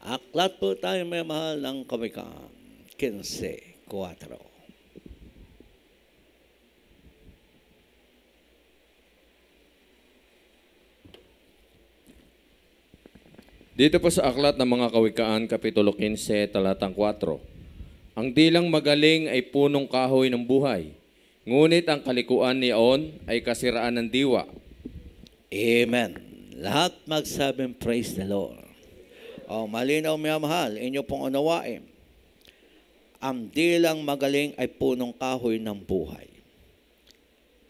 Aklat po tayo may mahal ng Kawikaan, 15:4. Dito po sa Aklat ng mga Kawikaan, Kapitulo 15, talatang 4. Ang dilang magaling ay punong kahoy ng buhay, ngunit ang kalikuan niyon ay kasiraan ng diwa. Amen. Lahat magsabing praise the Lord. O malinaw mga mahal, inyo pong unawain. Ang dilang magaling ay punong kahoy ng buhay.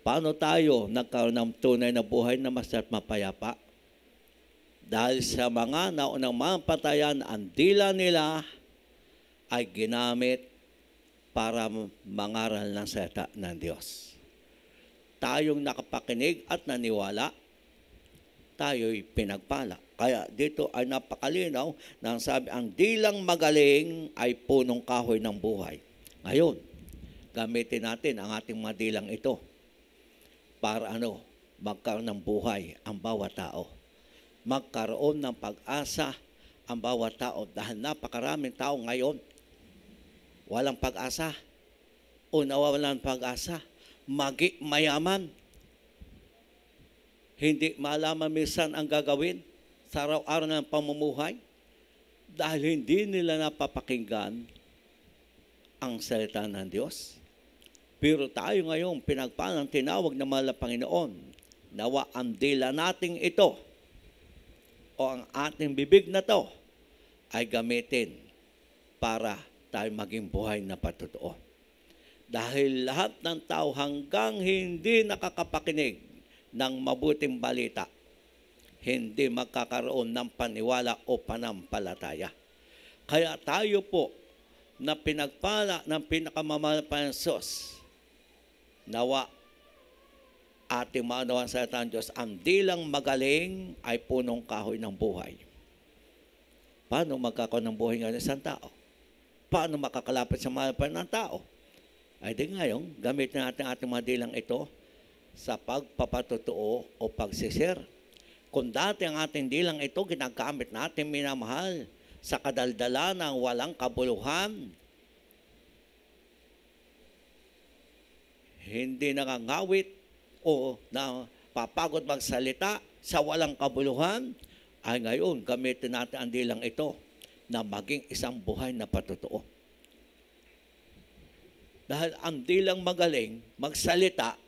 Paano tayo nagkaroon ng tunay na buhay na masarap mapayapa? Dahil sa mga naunang mga patayan, ang dila nila ay ginamit para mangaral ng salita ng Diyos. Tayong nakapakinig at naniwala, tayo'y pinagpala. Kaya dito ay napakalinaw na sabi, ang dilang magaling ay punong kahoy ng buhay. Ngayon, gamitin natin ang ating mga dilang ito para magkaroon ng buhay ang bawat tao. Magkaroon ng pag-asa ang bawat tao dahil napakaraming tao ngayon walang pag-asa o nawawalan ng pag-asa, mayaman, hindi malaman minsan ang gagawin sa araw-araw ng pamumuhay dahil hindi nila napapakinggan ang salita ng Diyos. Pero tayo ngayon pinagpalang tinawag ng mahal na Panginoon, nawa ang dila nating ito o ang ating bibig na to ay gamitin para tayo maging buhay na patotoo. Dahil lahat ng tao hanggang hindi nakakapakinig ng mabuting balita, hindi magkakaroon ng paniwala o panampalataya. Kaya tayo po na pinagpala ng pinakamamahal na Diyos, nawa ating maunawaan sa salita ng Diyos, ang dilang magaling ay punong kahoy ng buhay. Paano magkakaroon ng buhay ngayon ng isang tao? Paano makakalapit sa mahal pa ng tao? Ay di ngayon, gamitin natin ating mga dilang ito sa pagpapatotoo o pagsisir. Kung dati ang ating dilang ito, ginagamit natin minamahal sa kadaldala ng walang kabuluhan, hindi nangangawit, o na papagod magsalita sa walang kabuluhan, ay ngayon gamitin natin ang dilang ito na maging isang buhay na patotoo. Dahil ang dilang magaling, magsalita,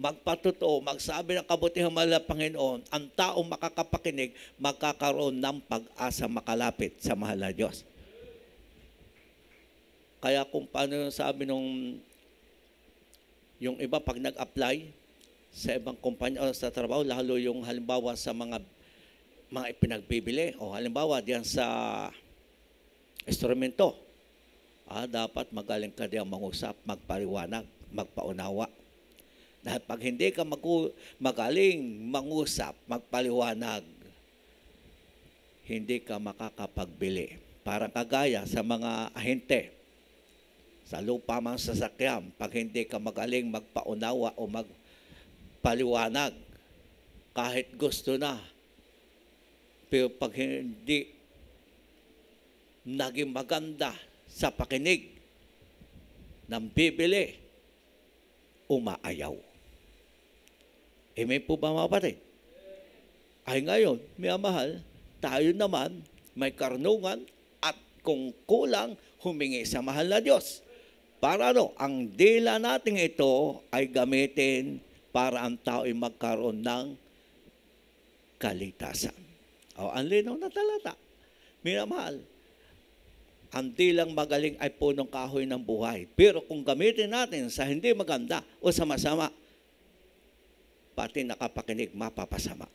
magpatotoo, magsabi ng kabutihan ng Panginoon, ang taong makakapakinig, magkakaroon ng pag-asa makalapit sa mahal na Diyos. Kaya kung paano yung sabi nung yung iba pag nag-apply sa ibang kumpanya o sa trabaho, lalo yung halimbawa sa mga ipinagbibili o halimbawa diyan sa instrumento, dapat magaling ka diyan mangusap, magpaliwanag, magpaunawa. Dahil pag hindi ka magaling mangusap, magpaliwanag, hindi ka makakapagbili. Parang kagaya sa mga ahente sa lupa mang sasakyan, pag hindi ka magaling magpaunawa o paliwanag, kahit gusto na, pero pag hindi naging maganda sa pakinig ng bibili, umaayaw. Amen po ba mga kapatid? Ay ngayon, mga mahal, tayo naman may karunungan at kung kulang, humingi sa mahal na Diyos. Para ang dila natin ito ay gamitin para ang tao ay magkaroon ng kalitasan. O, ang linaw na talata. Minamahal, ang dilang magaling ay punong kahoy ng buhay. Pero kung gamitin natin sa hindi maganda o sa masama, pati nakapakinig mapapasama.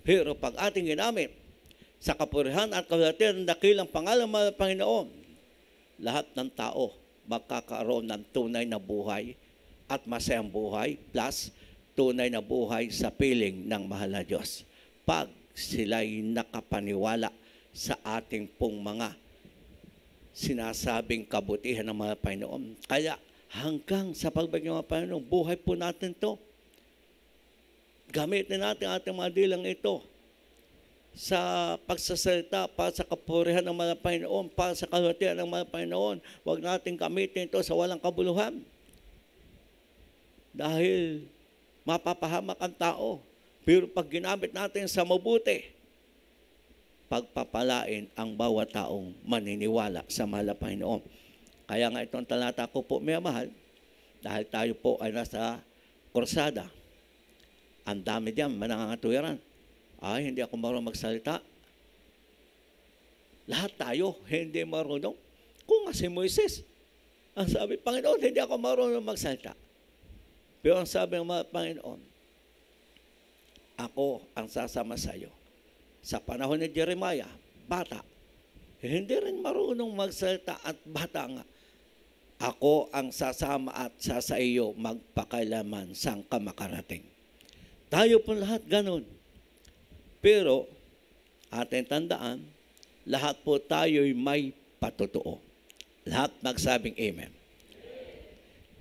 Pero pag ating ginamit sa kapurihan at kabalatian ng dakilang pangalan ng Panginoon, lahat ng tao magkakaroon ng tunay na buhay at masayang buhay, plus tunay na buhay sa piling ng mahal na Diyos. Pag sila'y nakapaniwala sa ating pong mga sinasabing kabutihan ng mga Panginoon. Kaya hanggang sa pagbigay ng mga Panginoon, buhay po natin to. Gamitin natin ating mga dilang ito sa pagsasalita, para sa kapurihan ng mga Panginoon, para sa kalwatian ng mga Panginoon. Huwag natin gamitin ito sa walang kabuluhan. Dahil mapapahamak ang tao. Pero pag ginamit natin sa mabuti, pagpapalain ang bawat taong maniniwala sa mahal na Panginoon. Kaya nga itong talata ko po, may mahal, dahil tayo po ay nasa kursada. Ang dami diyan, manangangatuwiran. Ay, hindi ako marunong magsalita. Lahat tayo, hindi marunong. Kung nga si Moises, ang sabi, Panginoon, hindi ako marunong magsalita. Pero ang sabi ng mga Panginoon, ako ang sasama sa iyo. Sa panahon ni Jeremiah, bata, hindi rin marunong magsalita at bata nga. Ako ang sasama at sa iyo magpakailaman sang kamakarating. Tayo po lahat ganun. Pero, atin tandaan, lahat po tayo'y may patotoo. Lahat nagsabing amen.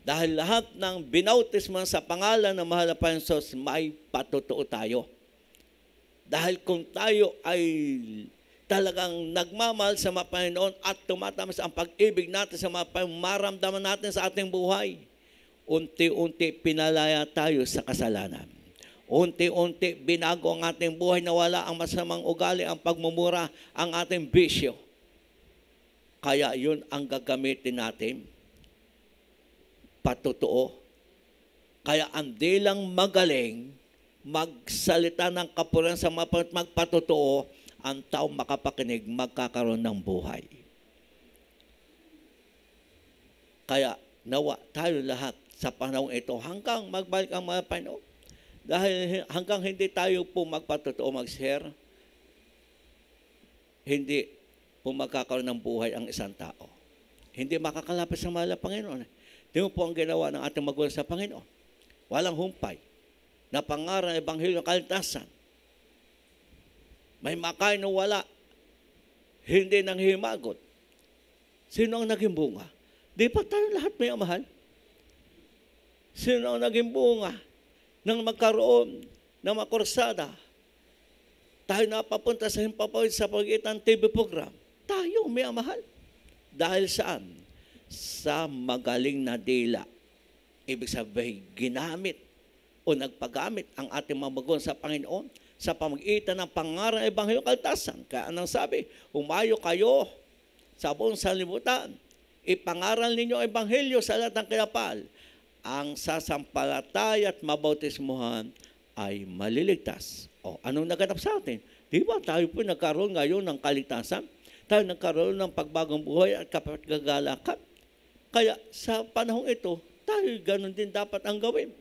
Dahil lahat ng binautismo sa pangalan ng mahal na Panginoon Sos, may patotoo tayo. Dahil kung tayo ay talagang nagmamahal sa mga Panginoon at tumatamas ang pag-ibig natin sa mga Panginoon, maramdaman natin sa ating buhay, unti-unti pinalaya tayo sa kasalanan. Unti-unti binago ang ating buhay na wala ang masamang ugali, ang pagmumura, ang ating bisyo. Kaya yun ang gagamitin natin. Patotoo. Kaya ang dilang magaling, magsalita ng kapurihan sa magpatotoo, ang taong makapakinig, magkakaroon ng buhay. Kaya nawa tayo lahat sa panahon ito hanggang magbalik ang mga Panginoon. Dahil hanggang hindi tayo po magpatotoo, mag-share, hindi po magkakaroon ng buhay ang isang tao. Hindi makakalapit sa mahal na Panginoon. Tingnan po ang ginawa ng ating magulang sa Panginoon. Walang humpay. Na pangaral ng Ebanghelyo ng Kaligtasan. May makain na wala. Hindi nang himagot. Sino ang naging bunga? Di pa tayo lahat may amahal? Sino ang naging bunga nang magkaroon ng mga kursada? Tayo napapunta sa himpapawid sa pagitan TV program. Tayo may amahal. Dahil saan? Sa magaling na dila. Ibig sabihin, ginamit o nagpagamit ang ating mga magulang sa Panginoon sa pamagitan ng pangaral ng Ebanghelyo ng Kaligtasan. Kaya anong sabi? Humayo kayo sa buong sanlibutan. Ipangaral ninyo ang Ebanghelyo sa lahat ng kinapal. Ang sasampalataya at mabautismuhan ay maliligtas. O, anong naganap sa atin? Di ba tayo po nagkaroon ngayon ng kaligtasan? Tayo nagkaroon ng pagbagong buhay at kapagagalakan. Kaya sa panahong ito, tayo ganun din dapat ang gawin.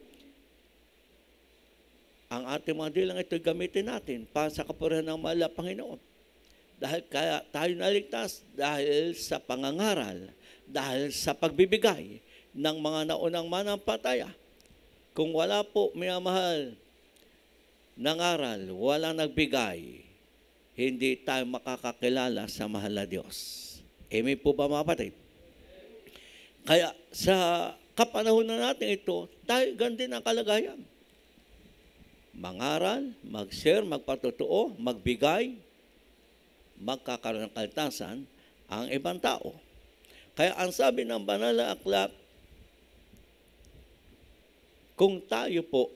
Ang ating mga dilang ito gamitin natin para sa kapurihan ng mahal na Panginoon. Dahil kaya tayo naligtas dahil sa pangangaral, dahil sa pagbibigay ng mga naunang manampalataya. Kung wala po may mahal ng aral, wala nagbigay, hindi tayo makakakilala sa mahal na Diyos. Amen po ba mga kapatid? Kaya sa kapanahon na natin ito, tayo ganun ang kalagayan. Mangaral, mag-share, magpatotoo, magbigay, magkakaroon ng kaligtasan ang ibang tao. Kaya ang sabi ng banal na aklat, kung tayo po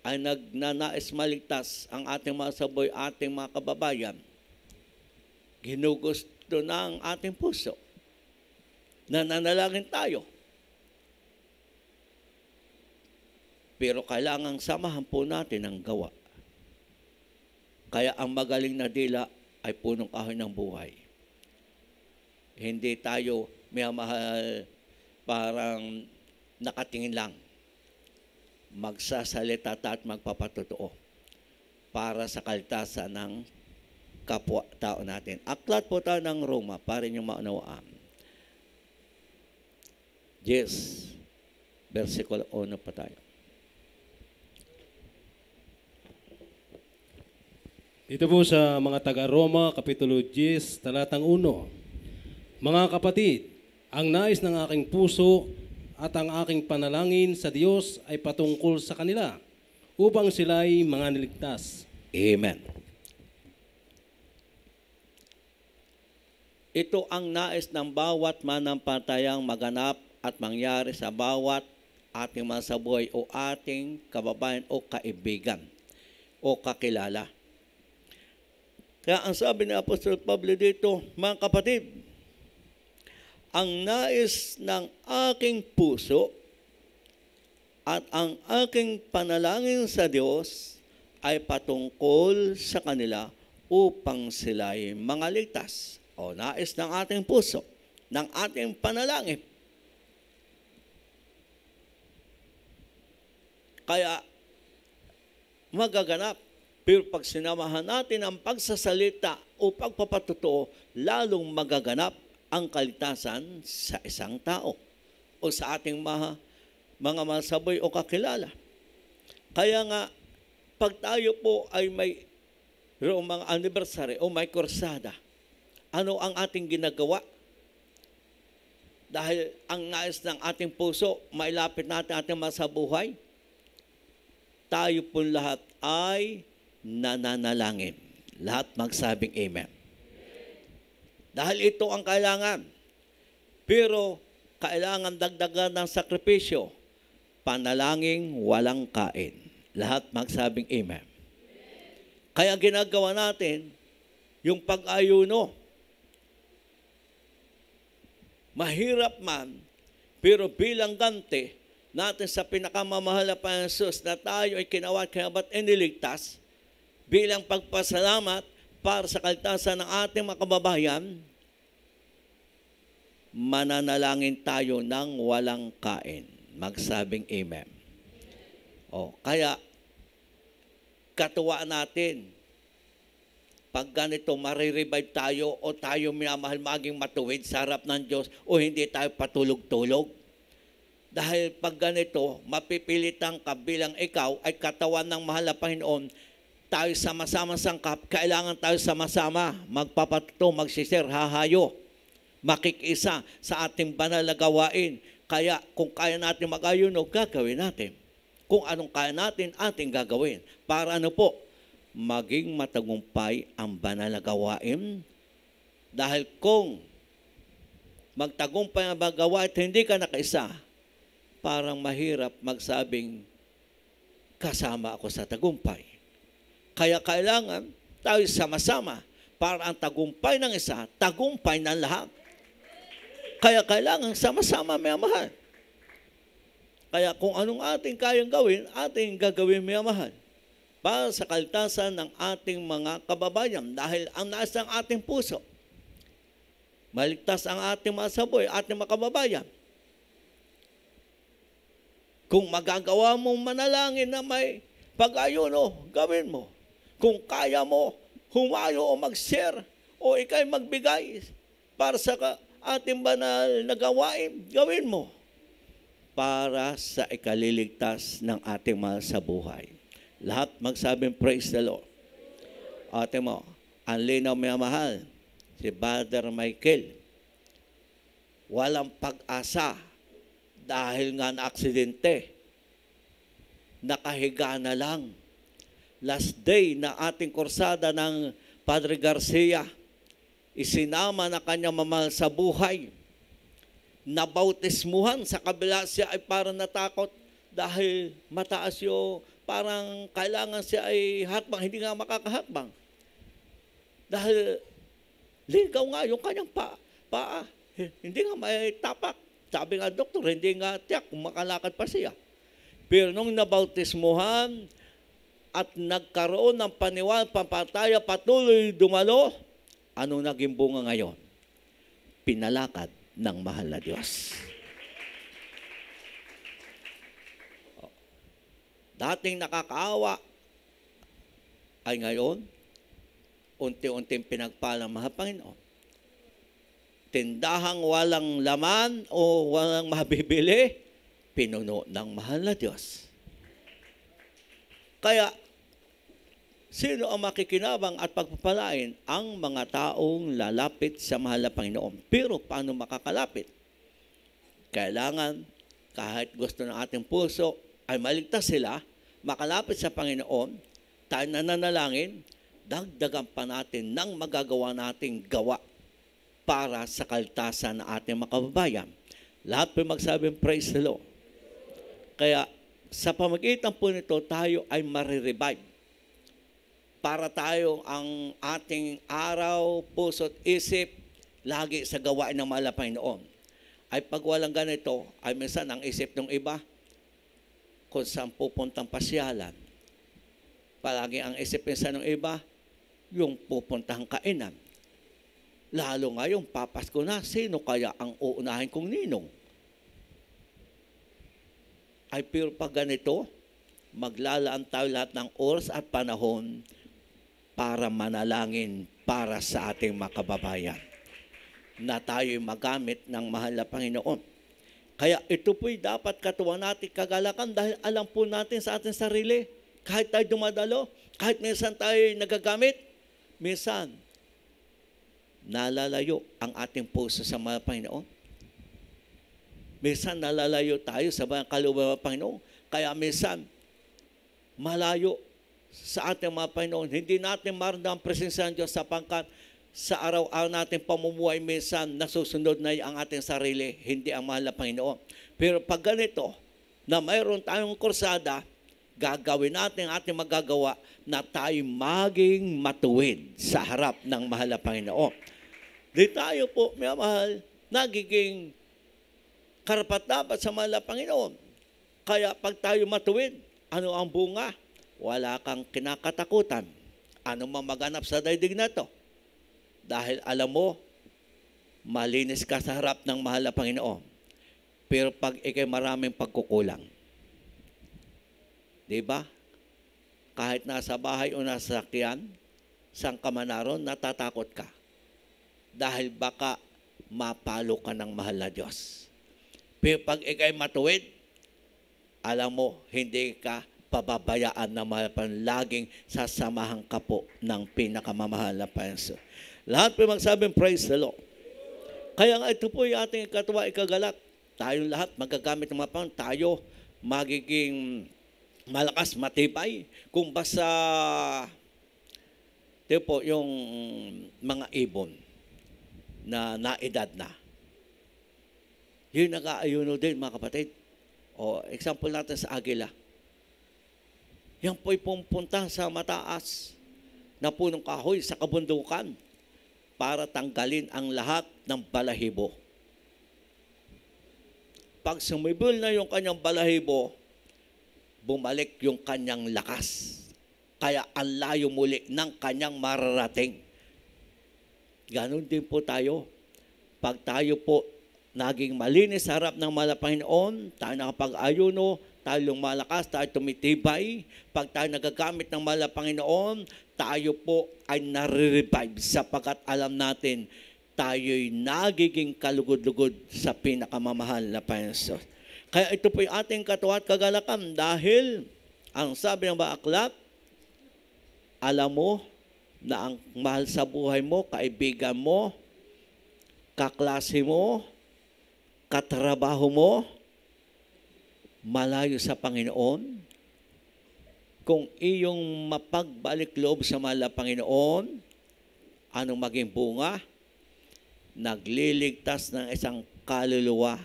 ay nagnanais maligtas ang ating mga saboy, ating mga kababayan, ginugusto na ang ating puso. Nananalangin tayo. Pero kailangang samahan po natin ang gawa. Kaya ang magaling na dila ay punong kahoy ng buhay. Hindi tayo may mahal parang nakatingin lang. Magsasalita at magpapatotoo para sa kaligtasan ng kapwa-tao natin. Aklat po tayo ng Roma para niyo maunawaan. Yes, versikulo 1 pa tayo. Dito po sa mga taga-Roma, Kapitulo 10, talatang 1. Mga kapatid, ang nais ng aking puso at ang aking panalangin sa Diyos ay patungkol sa kanila upang sila ay mga niligtas. Amen. ito ang nais ng bawat manampalatayang maganap at mangyari sa bawat ating mga sa buhay o ating kababayan o kaibigan o kakilala. Kaya ang sabi ni Apostol Pablo dito, mga kapatid, ang nais ng aking puso at ang aking panalangin sa Diyos ay patungkol sa kanila upang sila'y mangaligtas. O nais ng ating puso, ng ating panalangin. Kaya magaganap. Pero pag sinamahan natin ang pagsasalita o pagpapatotoo, lalong magaganap ang kaligtasan sa isang tao o sa ating mga masaboy o kakilala. Kaya nga, pag tayo po ay may mga anniversary o may kursada, ano ang ating ginagawa? Dahil ang nais ng ating puso, mailapit natin ating masabuhay, tayo po lahat ay nananalangin. Lahat magsabing amen. Dahil ito ang kailangan. Pero kailangan dagdagan ng sakripisyo. Panalangin walang kain. Lahat magsabing amen. Kaya ginagawa natin yung pag-ayuno. Mahirap man, pero bilang ganti natin sa pinakamamahal na Panginoon Jesus na tayo ay kinawat kaya ba't iniligtas bilang pagpasalamat para sa kaligtasan ng ating mga kababayan, mananalangin tayo ng walang kain. Magsabing amen. O, kaya katuwaan natin pag ganito marirevive tayo o tayo minamahal maging matuwid sa harap ng Diyos o hindi tayo patulog-tulog. Dahil pag ganito, mapipilitan ka bilang ikaw ay katawan ng mahal na Panginoon, tayo sama-sama sangkap, kailangan tayo sama-sama, magpapatuto, magsisir, hahayo, makikisa sa ating banal na gawain. Kaya kung kaya natin mag-ayuno, gagawin natin. Kung anong kaya natin, ating gagawin. Para ano po? Maging matagumpay ang banal na gawain. Dahil kung magtagumpay ang gawain at hindi ka nakaisa, parang mahirap magsabing kasama ako sa tagumpay. Kaya kailangan tayo sama-sama para ang tagumpay ng isa, tagumpay ng lahat. Kaya kailangan sama-sama may mahal. Kaya kung anong ating kayang gawin, ating gagawin may mahal. Para sa kaligtasan ng ating mga kababayan. Dahil ang nais ng ating puso, maligtas ang ating mga saboy, ating mga kababayan. Kung magagawa mong manalangin na may pag-ayuno, gawin mo. Kung kaya mo, humayo o mag-share o ikay magbigay para sa ating banal na gawain, gawin mo para sa ikaliligtas ng ating mahal sa buhay. Lahat magsabing praise the Lord. Ate mo, ang linaw may mahal, si Brother Michael, walang pag-asa dahil nga na aksidente, nakahiga na lang. Last day na ating kursada ng Padre Garcia, isinama na kanyang mamahal sa buhay. Nabautismuhan sa kabila siya ay parang natakot dahil mataas yung parang kailangan siya ay hakbang, hindi nga makakahakbang. Dahil ligaw nga yung kanyang paa. Hindi nga may tapak. Sabi nga doktor, hindi nga tiyak kung makalakad pa siya. Pero nung nabautismuhan at nagkaroon ng paniwala, pampataya, patuloy dumalo, anong naging bunga ngayon? Pinalakad ng mahal na Diyos. Dating nakakaawa ay ngayon, unti-unting pinagpalang mahal Panginoon. Tindahang walang laman o walang mabibili, pinuno ng mahal na Diyos. Kaya, sino ang makikinabang at pagpapalain? Ang mga taong lalapit sa mahal na Panginoon. Pero paano makakalapit? Kailangan, kahit gusto ng ating puso, ay maligtas sila, makalapit sa Panginoon, tayo nananalangin, dagdagan pa natin ng magagawa nating gawa para sa kaligtasan ng ating mga kababayan. Lahat po magsabing praise the Lord. Kaya sa pamagitan po nito, tayo ay marirevive. Para tayo ang ating araw, puso't isip, lagi sa gawain ng mahal na Panginoon. Ay pag walang ganito, ay minsan ang isip ng iba, kung saan pupuntang pasyalan. Palagi ang isip minsan ng iba, yung pupuntang kainan. Lalo ngayon, papasko na, sino kaya ang uunahin kong ninong? Ay pero pag ganito, maglalaan tayo lahat ng oras at panahon para manalangin para sa ating mga kababayan na tayo'y magamit ng mahal na Panginoon. Kaya ito po'y dapat katuwa natin kagalakan dahil alam po natin sa ating sarili, kahit tayo dumadalo, kahit minsan tayo nagagamit, minsan nalalayo ang ating puso sa mahal na Panginoon. Minsan nalalayo tayo sa mga kalooban ng Panginoon. Kaya minsan, malayo sa ating mga Panginoon. Hindi natin maramdaman ang presensya ng Diyos sapagkat sa araw-araw natin pamumuhay minsan nasusunod na ang ating sarili, hindi ang mahal na Panginoon. Pero pag ganito, na mayroon tayong kursada, gagawin natin ang ating magagawa na tayo maging matuwid sa harap ng mahal na Panginoon. Di tayo po, mga mahal, nagiging karapat-dapat sa mahal na Panginoon. Kaya pag tayo matuwid, ano ang bunga? Wala kang kinakatakutan. Ano mang maganap sa daigdig na to? Dahil alam mo, malinis ka sa harap ng mahal na Panginoon. Pero pag ikay maraming pagkukulang, di ba? Kahit nasa bahay o nasa sakyan, saan ka man naroon, natatakot ka. Dahil baka mapalo ka ng mahal na Diyos. Pero pag ikay matuwid, alam mo, hindi ka pababayaan na mahal pa. Laging sasamahan ka po ng pinakamamahal na Panginoon. Lahat po magsabing praise the Lord. Kaya nga ito po yung ating katuwa ikagalak. Tayo lahat magagamit ng mga Panginoon. Tayo magiging malakas, matibay. Kung basta, ito po yung mga ibon na naedad na. Yun nag-aayuno din, mga kapatid. O, example natin sa agila. Yan po'y pumunta sa mataas na punong kahoy sa kabundukan para tanggalin ang lahat ng balahibo. Pag sumibol na yung kanyang balahibo, bumalik yung kanyang lakas. Kaya ang layo muli ng kanyang mararating. Ganon din po tayo. Pag tayo po naging malinis sa harap ng mahal na Panginoon, tayo nakapag-ayuno, tayo lumalakas, tayo tumitibay. Pag tayo nagagamit ng mahal na Panginoon, tayo po ay nare-revive sapagkat alam natin tayo'y nagiging kalugod-lugod sa pinakamamahal na Panginoon. Kaya ito po yung ating katuwa at kagalakan dahil ang sabi ng aklat, alam mo na ang mahal sa buhay mo, kaibigan mo, kaklase mo, katrabaho mo, malayo sa Panginoon, kung iyong mapagbalik loob sa mahal na Panginoon, anong maging bunga? Nagliligtas ng isang kaluluwa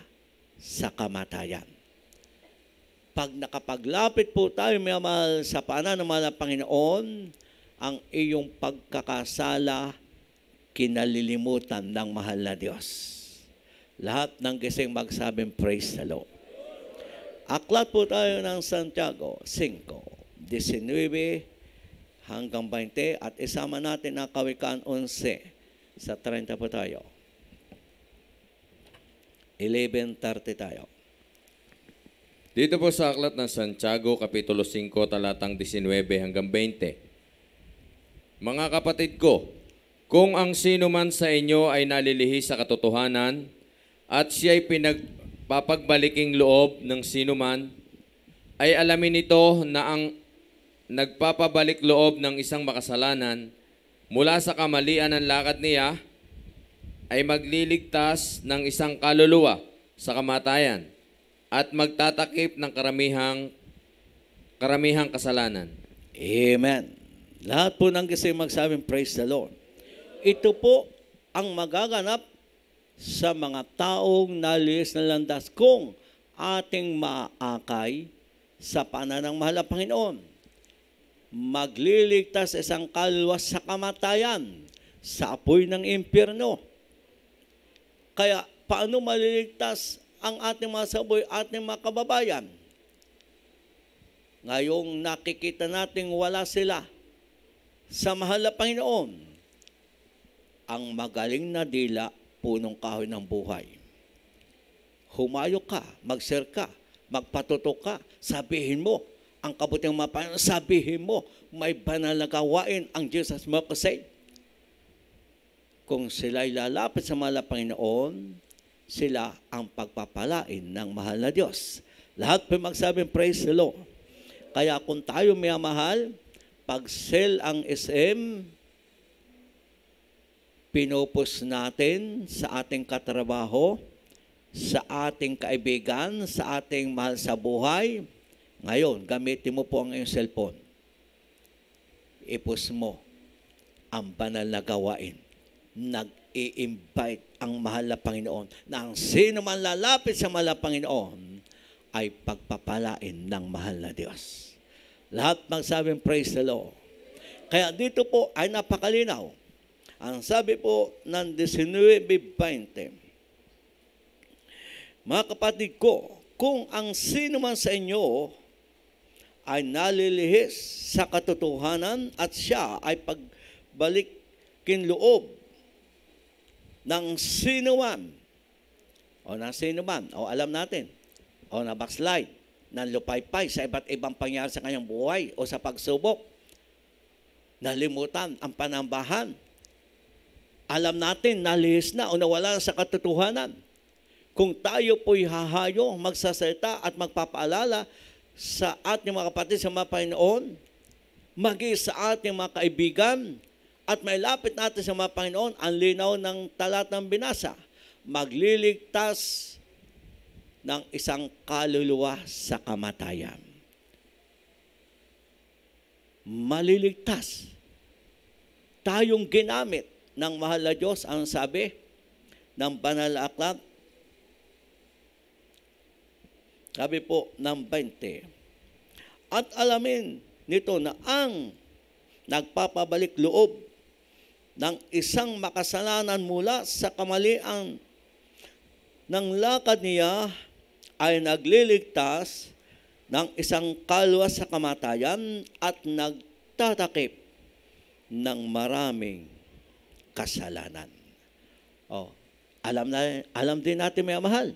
sa kamatayan. Pag nakapaglapit po tayo, may mahal sa paanan ng mahal na Panginoon, ang iyong pagkakasala, kinalilimutan ng mahal na Diyos. Lahat ng gising magsabing praise the Lord. Aklat po tayo ng Santiago 5:19 hanggang 20 at isama natin ang Kawikaan 11 sa 30 po tayo. 11:30 tayo. Dito po sa aklat ng Santiago, Kapitulo 5, talatang 19 hanggang 20. Mga kapatid ko, kung ang sino man sa inyo ay nalilihi sa katotohanan at siya'y pinagpapagbaliking loob ng sino man, ay alamin nito na ang nagpapabalik loob ng isang makasalanan mula sa kamalian ng lakad niya ay magliligtas ng isang kaluluwa sa kamatayan at magtatakip ng karamihang kasalanan. Amen. Lahat po ng gising magsabing praise the Lord. Ito po ang magaganap sa mga taong nalis na landas kung ating maakay sa pananang mahal na Panginoon. Magliligtas isang kaluluwa sa kamatayan, sa apoy ng impyerno. Kaya paano maliligtas ang ating mga saboy, ating mga kababayan? Ngayong nakikita natin wala sila sa mahal na Panginoon, ang magaling na dila, punong kahoy ng buhay. Humayo ka, mag-share ka, magpatutok ka, sabihin mo, ang kabutihang mga Panginoon, sabihin mo, may banal na gawain ang Jesus Mokosay. Kung sila'y lalapit sa mahal na Panginoon, sila ang pagpapalain ng mahal na Diyos. Lahat pa magsabing praise the Lord. Kaya kung tayo may mahal, pag sell ang SM, pinupos natin sa ating katrabaho, sa ating kaibigan, sa ating mahal sa buhay. Ngayon, gamitin mo po ang iyong cellphone. Ipos mo ang banal na gawain. Nag-i-invite ang mahal na Panginoon na ang sino man lalapit sa mahal na Panginoon ay pagpapalain ng mahal na Diyos. Lahat magsabing praise the Lord. Kaya dito po ay napakalinaw. Ang sabi po ng 19:20, mga kapatid ko, kung ang sino man sa inyo ay nalilihis sa katotohanan at siya ay pagbalikin loob ng sino man, o alam natin, o na backslide, ng lupaypay sa iba't ibang pangyayari sa kanyang buhay o sa pagsubok, nalimutan ang panambahan, alam natin, nalihis na o nawala sa katotohanan. Kung tayo po'y hahayo, magsasalita at magpapaalala sa ating mga kapatid sa mga Panginoon, maging sa ating mga kaibigan, at may lapit natin sa mga Panginoon, ang linaw ng talatang binasa, magliligtas ng isang kaluluwa sa kamatayan. Maliligtas. Tayong ginamit ng mahal na Diyos, ang sabi ng banal na aklat, sabi po ng 20, at alamin nito na ang nagpapabalik loob ng isang makasalanan mula sa kamalian ng lakad niya ay nagliligtas ng isang kaluluwa sa kamatayan at nagtatakip ng maraming kasalanan. Alam din natin, may mahal,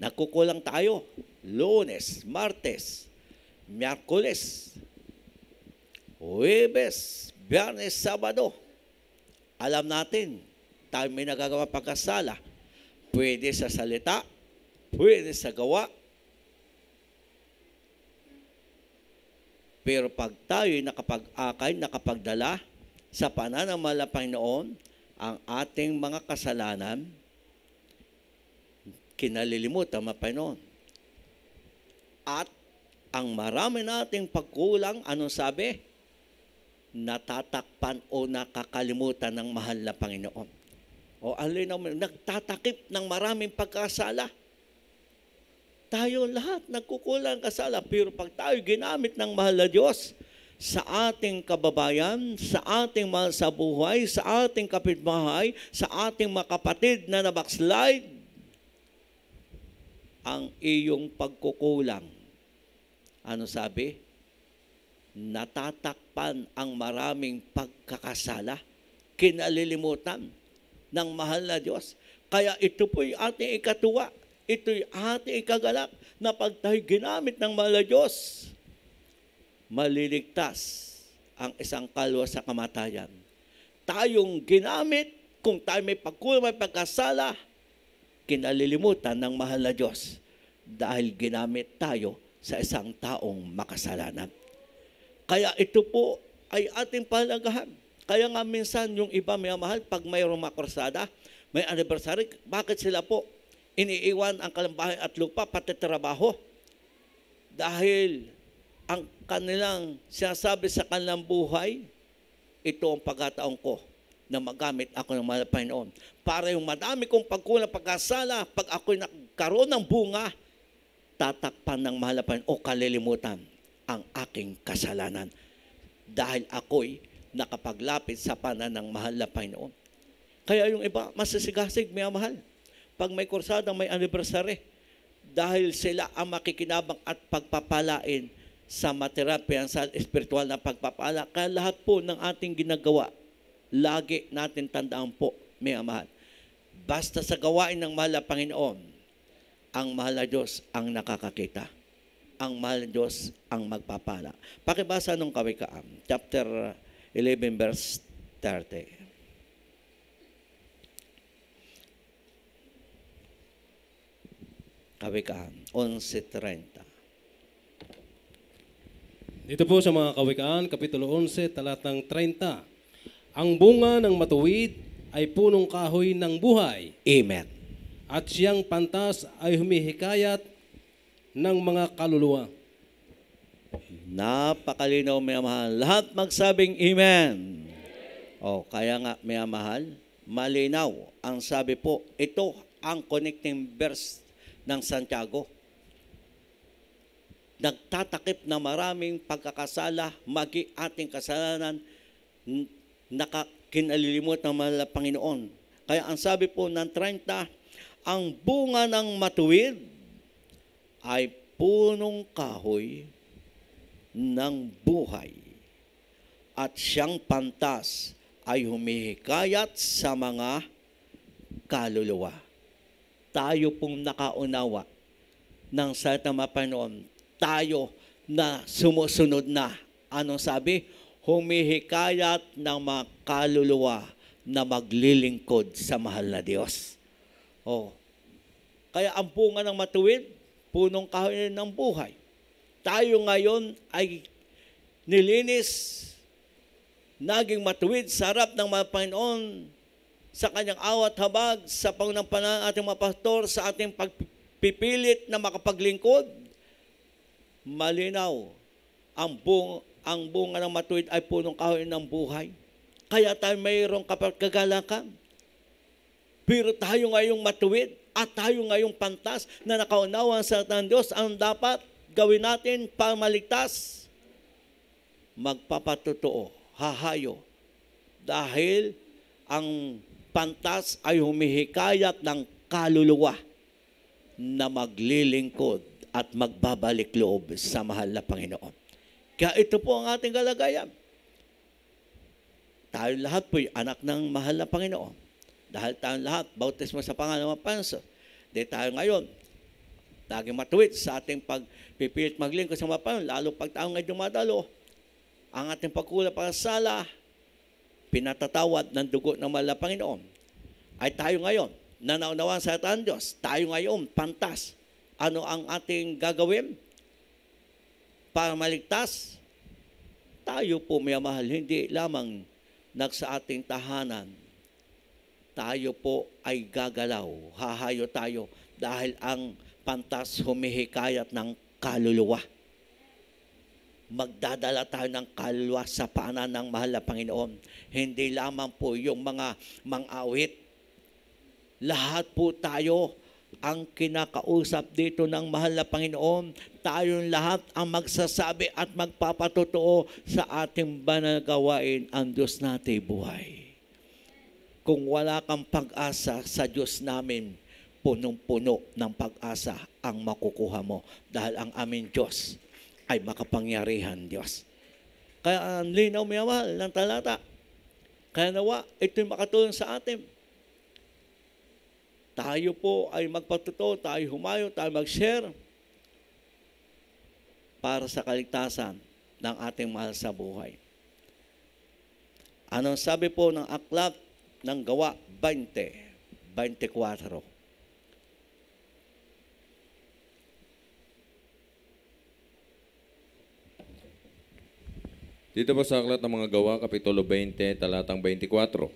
nagkukulang tayo. Lunes, Martes, Miyerkules, Huwebes, Biyernes, Sabado. Alam natin, tayo may nagagawa pagkasala. Pwede sa salita, pwede sa gawa. Pero pag tayo'y nakapag-akay, nakapagdala sa pananamahal ng Panginoon, ang ating mga kasalanan, kinalilimutan ng Panginoon. At ang marami nating pagkulang, anong sabi? Natatakpan o nakakalimutan ng mahal na Panginoon. O alin naman, nagtatakip ng maraming pagkasala. Tayo lahat nagkukulang kasala, pero pag tayo ginamit ng mahal na Diyos sa ating kababayan, sa ating mahal sa buhay, sa ating kapitbahay, sa ating mga kapatid na nabackslide, ang iyong pagkukulang, ano sabi? Natatakpan ang maraming pagkakasala, kinalilimutan ng mahal na Diyos. Kaya ito po'y ating ikatuwa, ito'y ating ikagalak na pag tayo ginamit ng mahal na Diyos, maliligtas ang isang kaluluwa sa kamatayan. Tayong ginamit, kung tayo may pagkulang, may pagkasala, kinalilimutan ng mahal na Diyos dahil ginamit tayo sa isang taong makasalanan. Kaya ito po ay ating pahalagahan. Kaya nga minsan yung iba may mahal, pag mayroong makrosada, may anniversary, bakit sila po iniiwan ang kalambahay at lupa, pati trabaho? Dahil ang kanilang sinasabi sa kanilang buhay, ito ang pagkataon ko na magamit ako ng mahal na Panginoon. Para yung madami kong pagkulang pagkasala, pag ako'y nagkaroon ng bunga, tatakpan ng mahal na Panginoon o kalilimutan ang aking kasalanan. Dahil ako'y nakapaglapit sa panan ng mahal na Panginoon. Kaya yung iba, masasigasig, may mahal. Pag may kursada, may anniversary. Dahil sila ang makikinabang at pagpapalain sa material, pinansal, espiritual na pagpapala. Kaya lahat po ng ating ginagawa, lagi natin tandaan po, may mahal. Basta sa gawain ng mahal na Panginoon, ang mahal na Diyos ang nakakakita. Ang mahal na Diyos ang magpapala. Pakibasa nung Kawikaan, chapter 11, verse 30. Kawikaan, 11:30. Dito po sa mga Kawikaan, Kapitulo 11, talatang 30. Ang bunga ng matuwid ay punong kahoy ng buhay, Amen. at siyang pantas ay humihikayat ng mga kaluluwa. Napakalinaw, may mahal. Lahat magsabing Amen. O, kaya nga, may mahal, malinaw. Ang sabi po, ito ang connecting verse ng Santiago. Nagtatakip na maraming pagkakasala, magi ating kasalanan, kinalilimot ng mahal na Panginoon. Kaya ang sabi po ng 30, ang bunga ng matuwid ay punong kahoy ng buhay, at siyang pantas ay humihikayat sa mga kaluluwa. Tayo pong nakaunawa ng salita ng Panginoon. Tayo na sumusunod na. Anong sabi? Humihikayat ng mga kaluluwa na maglilingkod sa mahal na Diyos. Oh. Kaya ang bunga ng matuwid, punong kahoy ng buhay. Tayo ngayon ay nilinis, naging matuwid sa harap ng mga Panginoon, sa kanyang awat habag, sa pangunampanan ng ating mga pastor, sa ating pagpipilit na makapaglingkod. Malinaw, ang bunga ng matuwid ay punong kahoy ng buhay. Kaya tayo mayroong kagalakan. Pero tayo ngayong matuwid at tayo ngayong pantas na nakaunawa sa ng Diyos, ang dapat gawin natin para maligtas? Magpapatotoo, hahayo. Dahil ang pantas ay humihikayat ng kaluluwa na maglilingkod at magbabalik loob sa mahal na Panginoon. Kaya ito po ang ating kalagayan. Tayo lahat po'y anak ng mahal na Panginoon. Dahil tayo lahat, bautismo sa pangalan ng Panso. Di tayo ngayon, laging matuwid sa ating pagpipilit maglingkod sa mga Panginoon, lalo pag tayo ngayon dumadalo, ang ating pagkulang pagkasala, pinatatawad ng dugo ng mahal na Panginoon, ay tayo ngayon, na naunawaan sa ating Diyos, tayo ngayon, pantas. Ano ang ating gagawin para maligtas? Tayo po, may mahal, hindi lamang nagsa ating tahanan. Tayo po ay gagalaw, hahayo tayo, dahil ang pantas humihikayat ng kaluluwa. Magdadala tayo ng kaluluwa sa paanan ng mahal na Panginoon. Hindi lamang po yung mga mang-awit. Lahat po tayo ang kinakausap dito ng mahal na Panginoon. Tayong lahat ang magsasabi at magpapatotoo sa ating banal na gawain, ang Diyos natin buhay. Kung wala kang pag-asa sa Diyos namin, punong-puno ng pag-asa ang makukuha mo, dahil ang aming Diyos ay makapangyarihan Diyos. Kaya ang linaw may mahal ng talata. Kaya nawa, ito'y makatulong sa atin. Tayo po ay magpatuto, tayo humayo, tayo mag-share para sa kaligtasan ng ating mahal sa buhay. Anong sabi po ng aklat ng Gawa 20:24? Dito po sa aklat ng mga gawa, Kapitulo 20, talatang 24.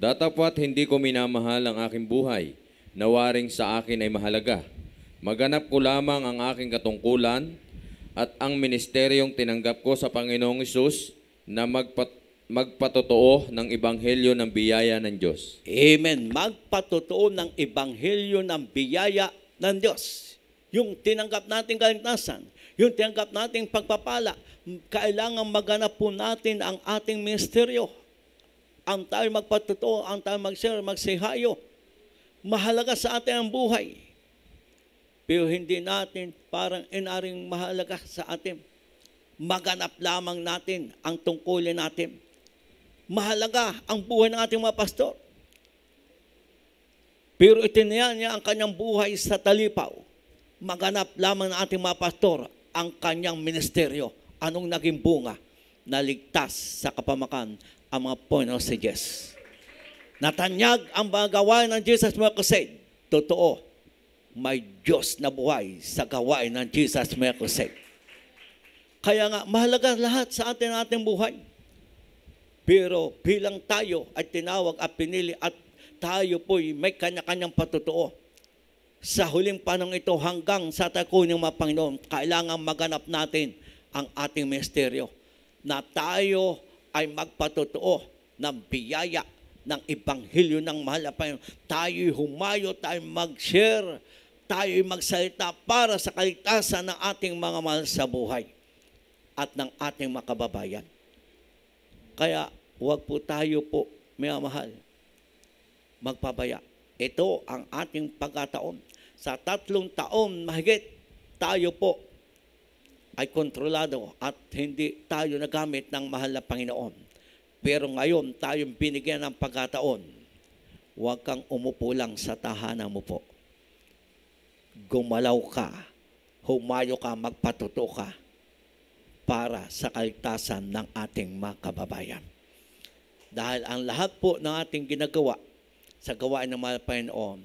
Datapwat hindi ko minamahal ang aking buhay, na waring sa akin ay mahalaga. Maganap ko lamang ang aking katungkulan at ang ministeryong tinanggap ko sa Panginoong Hesus na magpatotoo ng ebanghelyo ng biyaya ng Diyos. Amen. Magpatotoo ng ebanghelyo ng biyaya ng Diyos. Yung tinanggap nating kaligtasan, yung tinanggap nating pagpapala, kailangan maganap po natin ang ating ministeryo. Ang tayo magpatotoo, ang tayo mag-share, magsihayo. Mahalaga sa atin ang buhay. Pero hindi natin parang inaring mahalaga sa atin. Maganap lamang natin ang tungkulin natin. Mahalaga ang buhay ng ating mga pastor. Pero itinayan niya ang kanyang buhay sa talipaw. Maganap lamang ng ating mga pastor ang kanyang ministeryo. Anong naging bunga? Naligtas sa kapamakan ang mga Poinoses. Natanyag ang mga gawain ng Jesus Mercosed. Totoo, may Diyos na buhay sa gawain ng Jesus Mercosed. Kaya nga, mahalaga lahat sa ating buhay. Pero bilang tayo ay tinawag at pinili at tayo po'y may kanya-kanyang patutuo. Sa huling panahon ito hanggang sa takunin ng mga Panginoon, kailangan maganap natin ang ating misteryo na tayo ay magpatutuo ng biyaya ng ebanghelyo ng mahal na Panginoon. Tayo'y humayo, tayo'y mag-share, tayo'y magsalita para sa kaligtasan ng ating mga mahal sa buhay at ng ating mga kababayan. Kaya huwag po tayo po, mga mahal, magpabaya. Ito ang ating pagkataon. Sa 3 taon mahigit, tayo po ay kontrolado at hindi tayo nagamit ng mahal na Panginoon. Pero ngayon, tayong binigyan ng pagkataon. Huwag kang umupo lang sa tahanan mo po. Gumalaw ka, humayo ka, magpatuto ka para sa kaligtasan ng ating mga kababayan. Dahil ang lahat po ng ating ginagawa sa gawain ng mahal na Panginoon,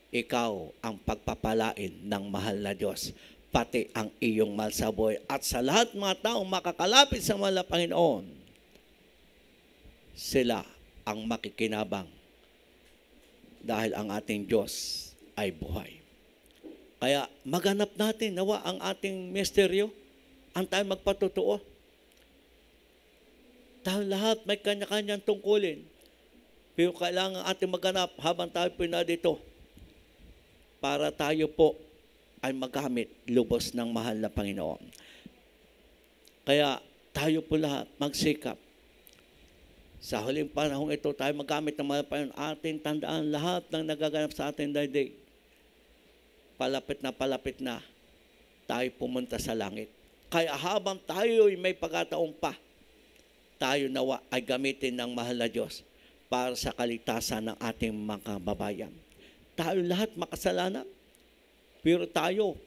ikaw ang pagpapalain ng mahal na Diyos, pati ang iyong mahal sa buhay. At sa lahat mga taong makakalapit sa mahal na Panginoon, sila ang makikinabang dahil ang ating Diyos ay buhay. Kaya maganap natin nawa ang ating misteryo, ang tayo magpatutuo. Tayo lahat may kanya-kanyang tungkulin. Pero kailangan ating maganap habang tayo pinadito para tayo po ay magamit lubos ng mahal na Panginoon. Kaya tayo po lahat magsikap. Sa huling panahon ito, tayo magamit ng mahal na Panginoon. Ating tandaan lahat ng nagaganap sa ating daigdig. Palapit na tayo pumunta sa langit. Kaya habang tayo may pagkataon pa, tayo nawa ay gamitin ng mahal na Diyos para sa kaligtasan ng ating mga kababayan. Tayo lahat makasalanan, pero tayo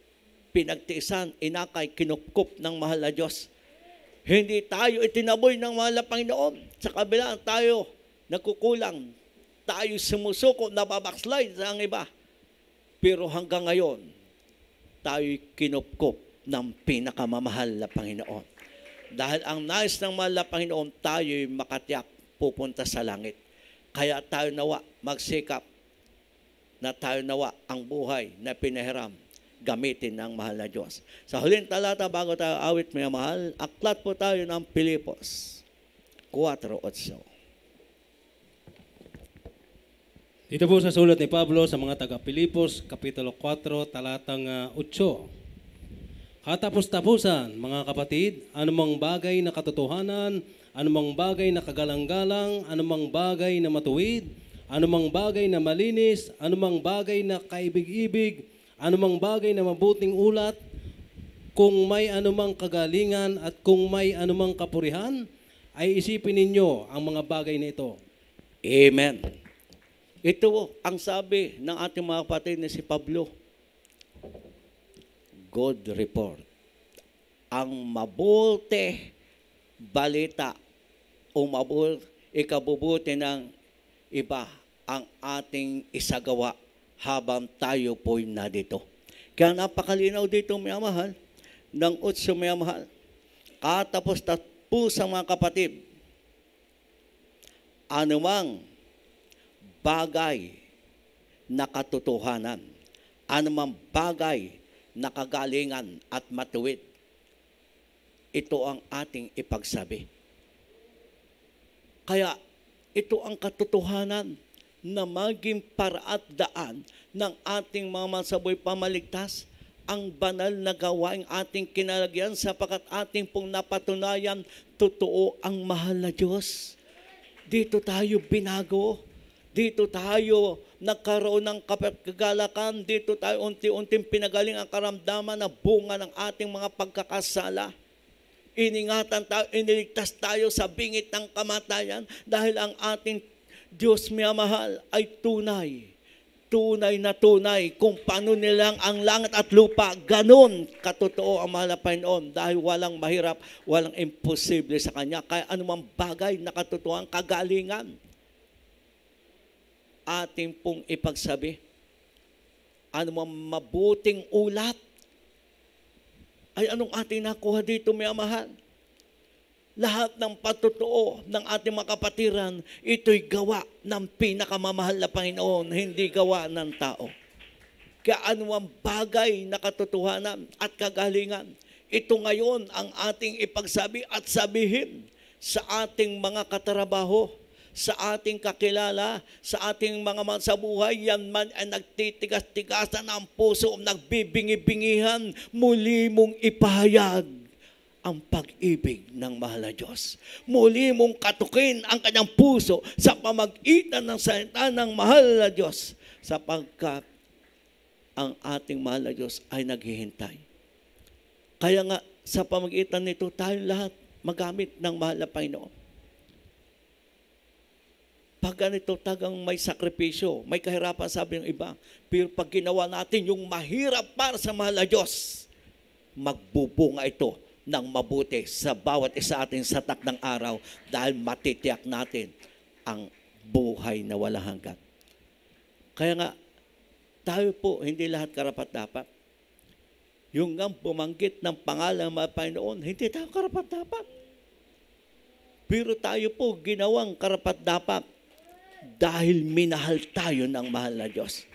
pinagtiisan, inakay, kinupkup ng mahal na Diyos. Hindi tayo itinaboy ng mahal na Panginoon. Sa kabila tayo nagkukulang, tayo sumusuko, nababakslide sa ang iba. Pero hanggang ngayon, tayo kinupkup ng pinakamamahal na Panginoon. Dahil ang nais ng mahal na Panginoon, tayo'y makatiyak pupunta sa langit. Kaya tayo nawa magsikap na tayo nawa ang buhay na pinahiram gamitin ng mahal na Diyos. Sa huling talata, bago tayo awit mga mahal, aklat po tayo ng Pilipos 4:8. Dito po sa sulat ni Pablo sa mga taga-Pilipos, Kapitulo 4, talatang 8. Katapos-tapusan, mga kapatid, anumang bagay na katotohanan, anumang bagay na kagalang-galang, anumang bagay na matuwid, anumang bagay na malinis, anumang bagay na kaibig-ibig, anumang bagay na mabuting ulat, kung may anumang kagalingan at kung may anumang kapurihan, ay isipin ninyo ang mga bagay na ito. Amen. Ito ang sabi ng ating mga kapatid na si Pablo. Good report. Ang mabuti balita o ikabubuti ng iba ang ating isagawa habang tayo po'y nadito. Kaya napakalinaw dito, mga mahal, ng utso, mga mahal. Katapos-tapos sa mga kapatid, anumang bagay na katotohanan, anumang bagay na kagalingan at matuwid, ito ang ating ipagsabi. Kaya ito ang katotohanan na maging paraat daan ng ating mga masaboy pamaligtas, ang banal na gawaing ating kinalagyan sapagkat ating pong napatunayan, totoo ang mahal na Diyos. Dito tayo binago. Dito tayo nagkaroon ng kagalakan. Dito tayo unti-unting pinagaling ang karamdaman na bunga ng ating mga pagkakasala. Iningatan tayo, iniligtas tayo sa bingit ng kamatayan dahil ang ating Diyos minamahal ay tunay. Tunay na tunay. Kung paano nilang ang langit at lupa, ganun katotoo ang mahal na Panginoon dahil walang mahirap, walang imposible sa Kanya. Kaya anumang bagay na katotoang kagalingan, ating pong ipagsabi. Anumang mabuting ulat, ay anong ating nakuha dito, minamahal? Lahat ng patotoo ng ating mga kapatiran, ito'y gawa ng pinakamamahal na Panginoon, hindi gawa ng tao. Kaya anumang bagay na katotohanan at kagalingan, ito ngayon ang ating ipagsabi at sabihin sa ating mga katrabaho, sa ating kakilala, sa ating mga mansabuhay, yan man ay nagtitigas-tigasan ang puso, nagbibingi-bingihan, muli mong ipahayag ang pag-ibig ng mahal na Diyos. Muli mong katukin ang kanyang puso sa pamagitan ng salita ng mahal na Diyos sapagkat ang ating mahal na Diyos ay naghihintay. Kaya nga sa pamagitan nito tayo lahat magamit ng mahal na Panginoon. Pag ganito tagang may sakripisyo, may kahirapan sabi ng iba, pero pag ginawa natin yung mahirap para sa mahal na Diyos, magbubunga ito ng mabuti sa bawat isa ating satak ng araw dahil matitiyak natin ang buhay na walang hanggan. Kaya nga, tayo po hindi lahat karapat-dapat. Yung nga bumanggit ng pangalan ng mga Panginoon, hindi tayo karapat-dapat. Pero tayo po ginawang karapat-dapat dahil minahal tayo ng mahal na Diyos.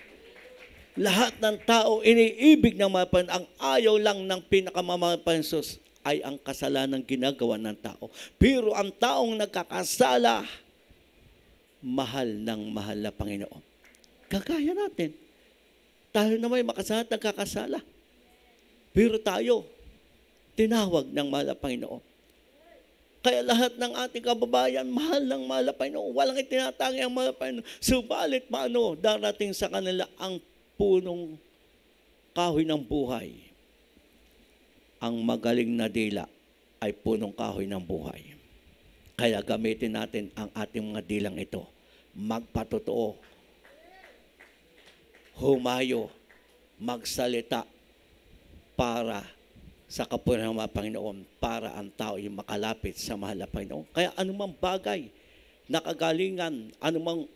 Lahat ng tao iniibig ng mga Panginoon. Ang ayaw lang ng pinakamamahal pa Jesus ay ang kasalanan ginagawa ng tao. Pero ang taong nagkakasala, mahal ng mahal na Panginoon. Kagaya natin. Tayo na may makasalanan at nagkakasala. Pero tayo, tinawag ng mahal na Panginoon. Kaya lahat ng ating kababayan, mahal ng mahal na Panginoon. Walang itinatangi ang mahal na Panginoon. Subalit paano darating sa kanila ang punong kahoy ng buhay? Ang magaling na dila ay punong kahoy ng buhay. Kaya gamitin natin ang ating mga dilang ito. Magpatotoo, humayo, magsalita para sa kapurihan ng mga Panginoon, para ang tao ay makalapit sa mahal na Panginoon. Kaya anumang bagay na kagalingan, anumang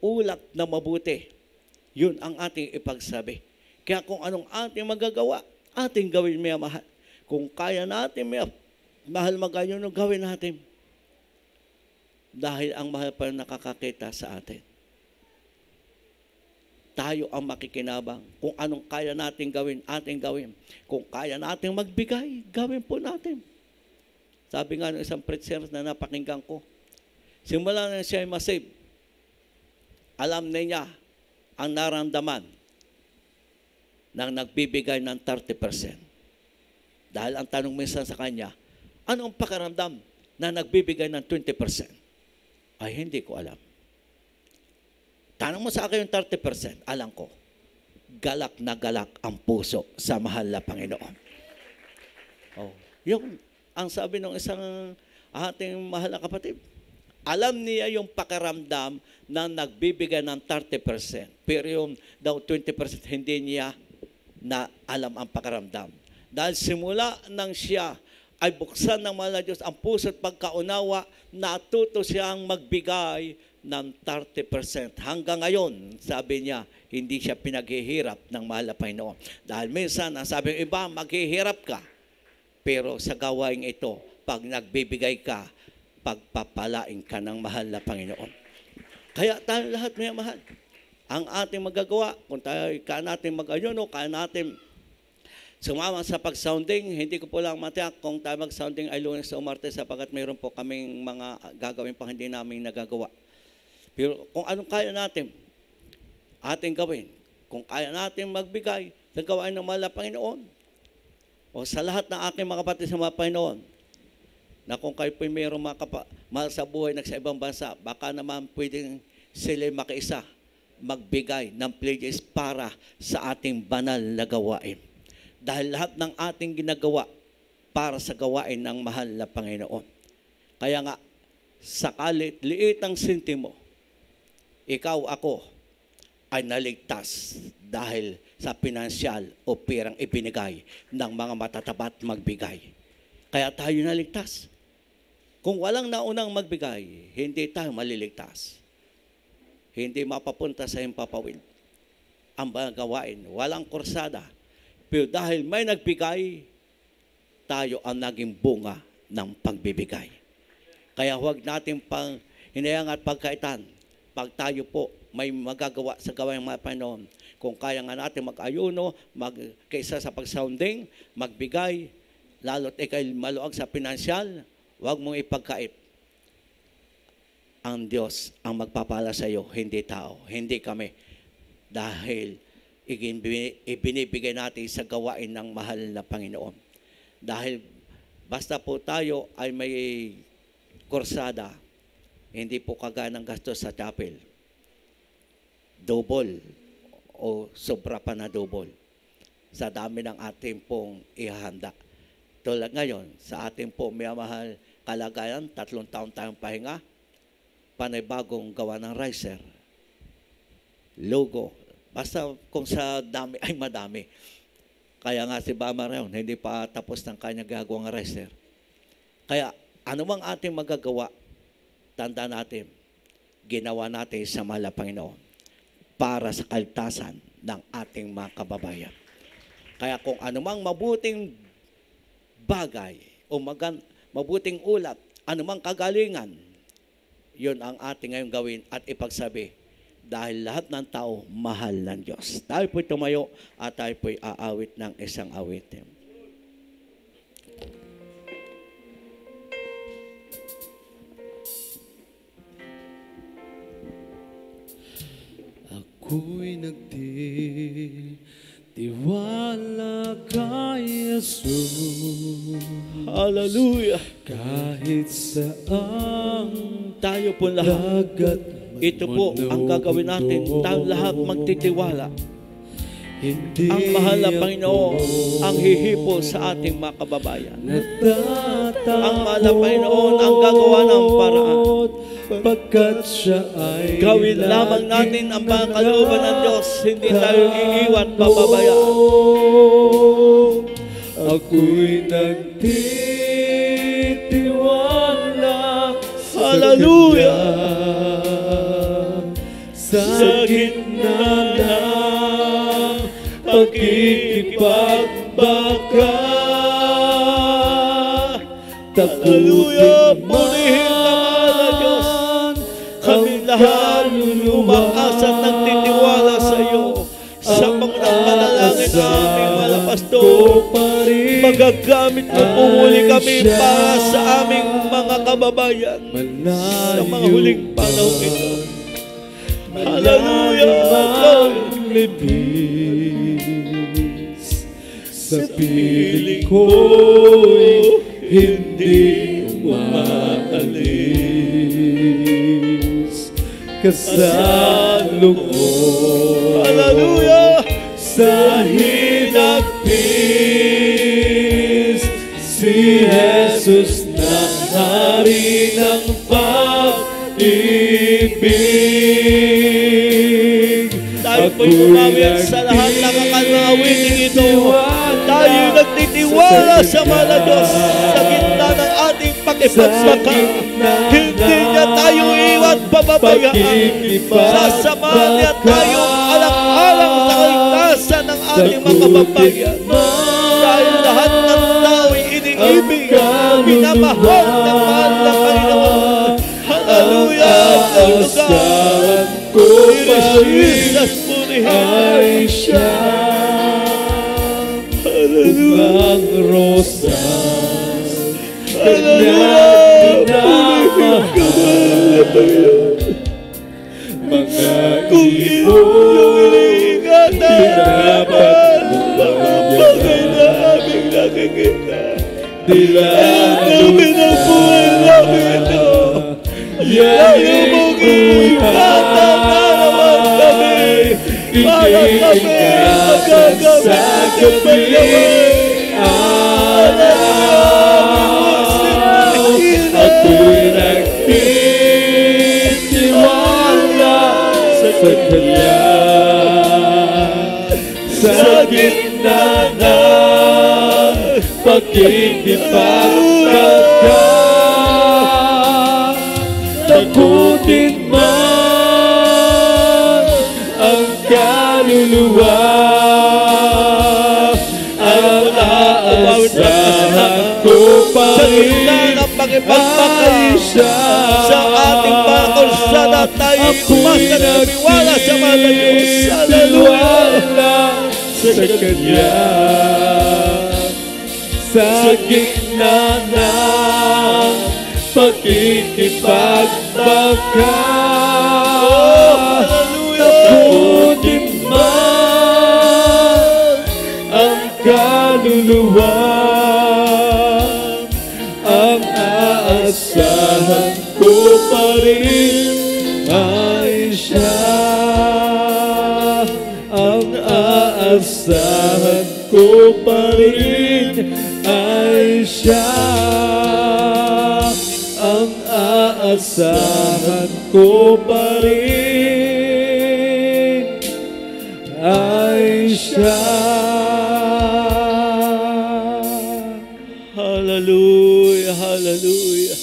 ulat na mabuti, yun ang ating ipagsabi. Kaya kung anong ating magagawa, ating gawin may mahal. Kung kaya natin may mahal magayon, gawin natin. Dahil ang mahal pa nakakakita sa atin. Tayo ang makikinabang. Kung anong kaya natin gawin, ating gawin. Kung kaya natin magbigay, gawin po natin. Sabi nga ng isang preacher na napakinggan ko, simula na siya ay masave, alam na niya ang naramdaman ng nagbibigay ng 30%. Dahil ang tanong minsan sa kanya, anong pakiramdam na nagbibigay ng 20%? Ay, hindi ko alam. Tanong mo sa akin yung 30%, alam ko, galak na galak ang puso sa mahal na Panginoon. Oh, yung ang sabi ng isang ating mahal na kapatid, alam niya yung pakiramdam na nagbibigay ng 30%. Pero yung daw 20% hindi niya na alam ang pakiramdam. Dahil simula nang siya ay buksan ng mahal na Diyos ang puso at pagkaunawa, natuto siyang magbigay ng 30%. Hanggang ngayon, sabi niya, hindi siya pinaghihirap ng mahal na Panginoon. Dahil minsan, ang sabi ng iba, maghihirap ka. Pero sa gawain ito, pag nagbibigay ka, pagpapalain ka ng mahal na Panginoon. Kaya tayo lahat may mahal. Ang ating magagawa, kung tayo kaya natin mag-ayuno, kaya natin sumama sa pag-sounding. Hindi ko po lang matiyak kung tayo mag-sounding ay Lunes o Martes sapagkat mayroon po kaming mga gagawin pa hindi namin nagagawa. Pero kung anong kaya natin, ating gawin. Kung kaya natin magbigay sa gawain ng mahal na Panginoon, o sa lahat ng aking mga kapatid sa mga Panginoon, na kung kayo po mayroong mahal sa buhay na sa ibang bansa, baka naman pwedeng sila makiisa, magbigay ng pledges para sa ating banal na gawain. Dahil lahat ng ating ginagawa para sa gawain ng mahal na Panginoon. Kaya nga, sakalit liit ang sintimo, ikaw, ako, ay naligtas dahil sa pinansyal o pirang ibinigay ng mga matatapat magbigay. Kaya tayo naligtas. Kung walang naunang magbigay, hindi tayo maliligtas. Hindi mapapunta sa himpapawid ang mga gawain. Walang kursada. Pero dahil may nagbigay, tayo ang naging bunga ng pagbibigay. Kaya huwag natin pang hinayang at pagkaitan. Pag tayo po may magagawa sa gawain ng mga Panginoon, kung kaya nga natin mag-ayuno, kaysa sa pag-sounding, magbigay, lalo't ikay maluag sa pinansyal, huwag mong ipagkait. Ang Diyos ang magpapala sa iyo, hindi tao, hindi kami. Dahil ibinibigay natin sa gawain ng mahal na Panginoon. Dahil basta po tayo ay may kursada, hindi po kagaya ng gastos sa chapel. Double o sobra pa na double sa dami ng ating pong ihahanda. Tulad ngayon, sa ating pong mahal kalagayan, 3 taon tayong pahinga, panibagong gawa ng riser, logo, basta kung sa dami ay madami. Kaya nga si Bama Rayon, hindi pa tapos ng kanyang gagawang riser. Kaya anumang ating magagawa, tanda natin, ginawa natin sa mahal na Panginoon para sa kaligtasan ng ating mga kababayan. Kaya kung anumang mabuting bagay o mabuting ulat, anumang kagalingan, yun ang ating ngayon gawin at ipagsabi dahil lahat ng tao mahal ng Diyos. Tayo po'y tumayo at tayo po'y aawit ng isang awitin. Ako'y nagtitiwala kay Jesus. Hallelujah! Kahit saan Tayo po lahat. Ito po ang gagawin natin. Tayo lahat magtitiwala. Ang mahal na Panginoon ang hihipo sa ating mga kababayan. Ang mahal na Panginoon ang gagawa ng paraan. Pagkat siya ay Gawin lamang natin ang mga kalooban ng Diyos. Hindi tayo iiwan pababayaan. Ako'y nagtitiwala Hallelujah! sa gitna ng pagkikipagbaka. Hallelujah! Purihin ka, mahal na Diyos. Kami lahat umakas at nagtitiwala sa iyo. Sa pangunang panalangin na aming malapastor, magagamit mo po muli kami para sa aming mga kababayan sa mga huling panahon ito. Hallelujah! Libis sa piling ko'y hindi umaalis. Kasalo ko Hallelujah! sa hinagpis si Jesus na hari ng pag-ibig. Tayo po'y umawit sa lahat ng kakalawiting ito. Tayo nagtitiwala sa mahal na Diyos sa gitna ng ating pakipagsaka. Hindi niya tayo iwan pababayaan. Sasamahan niya tayong alang-alang sa kaligtasan ng ating mga kababayan. Dahil lahat ng tao'y iniibig, pinamahal ng mahal na Panginoon. Hallelujah! Aasahan ko Jesus, purihin. ay siya. parusa, kanyang minamahal. Mga ibon, dapat Bagay na aming nakikita. tila Kami ng buhay namin ito. Ayaw mong iingatan naman kami. Para kami magagamit ng paggawa. Ako'y nagtitiwala sa Kanya. Sa gitna ng pagkikipagpagka, takutin man ang kaluluwa, ang aasahan ko pa rin ay siya. Sa ating pagkursada tayo basta nagtiwala sa mga Diyos. Hallelujah. Sa Kanya, sa gitna ng pagkikipagpagka, takutin man ang kaluluwa, ang aasahan ko pa rin ay siya. Ang aasahan ko pa rin ay siya. Ang aasahan ko pa rin ay siya. Hallelujah, hallelujah.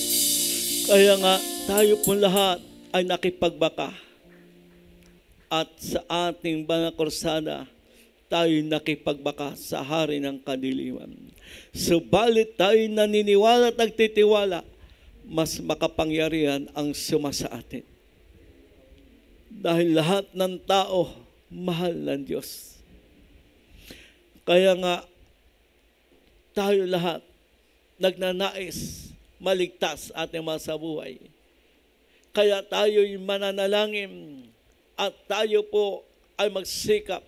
Kaya nga, tayo po lahat ay nakipagbaka. At sa ating banal na kursada, tayo nakipagbaka sa hari ng kadiliman. Subalit tayo naniniwala at nagtitiwala, mas makapangyarihan ang sumasa atin. Dahil lahat ng tao, mahal ng Diyos. Kaya nga, tayo lahat, nagnanais, maligtas ating mga sa buhay. Kaya tayo'y mananalangin at tayo po ay magsikap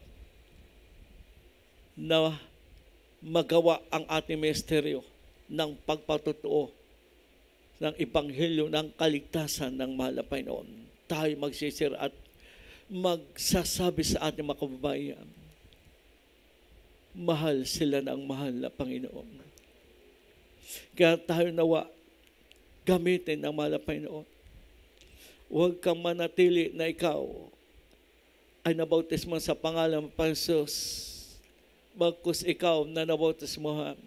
na magawa ang ating misteryo ng pagpatutuo ng Ebanghelyo ng kaligtasan ng mahal na Panginoon. Tayo magsisir at magsasabi sa ating mga kababayan, mahal sila ng mahal na Panginoon. Kaya tayo nawa gamitin ng mahal na Panginoon. Huwag kang manatili na ikaw ay nabautismo sa pangalan ng Jesus. Bagkus ikaw na nabautismohan,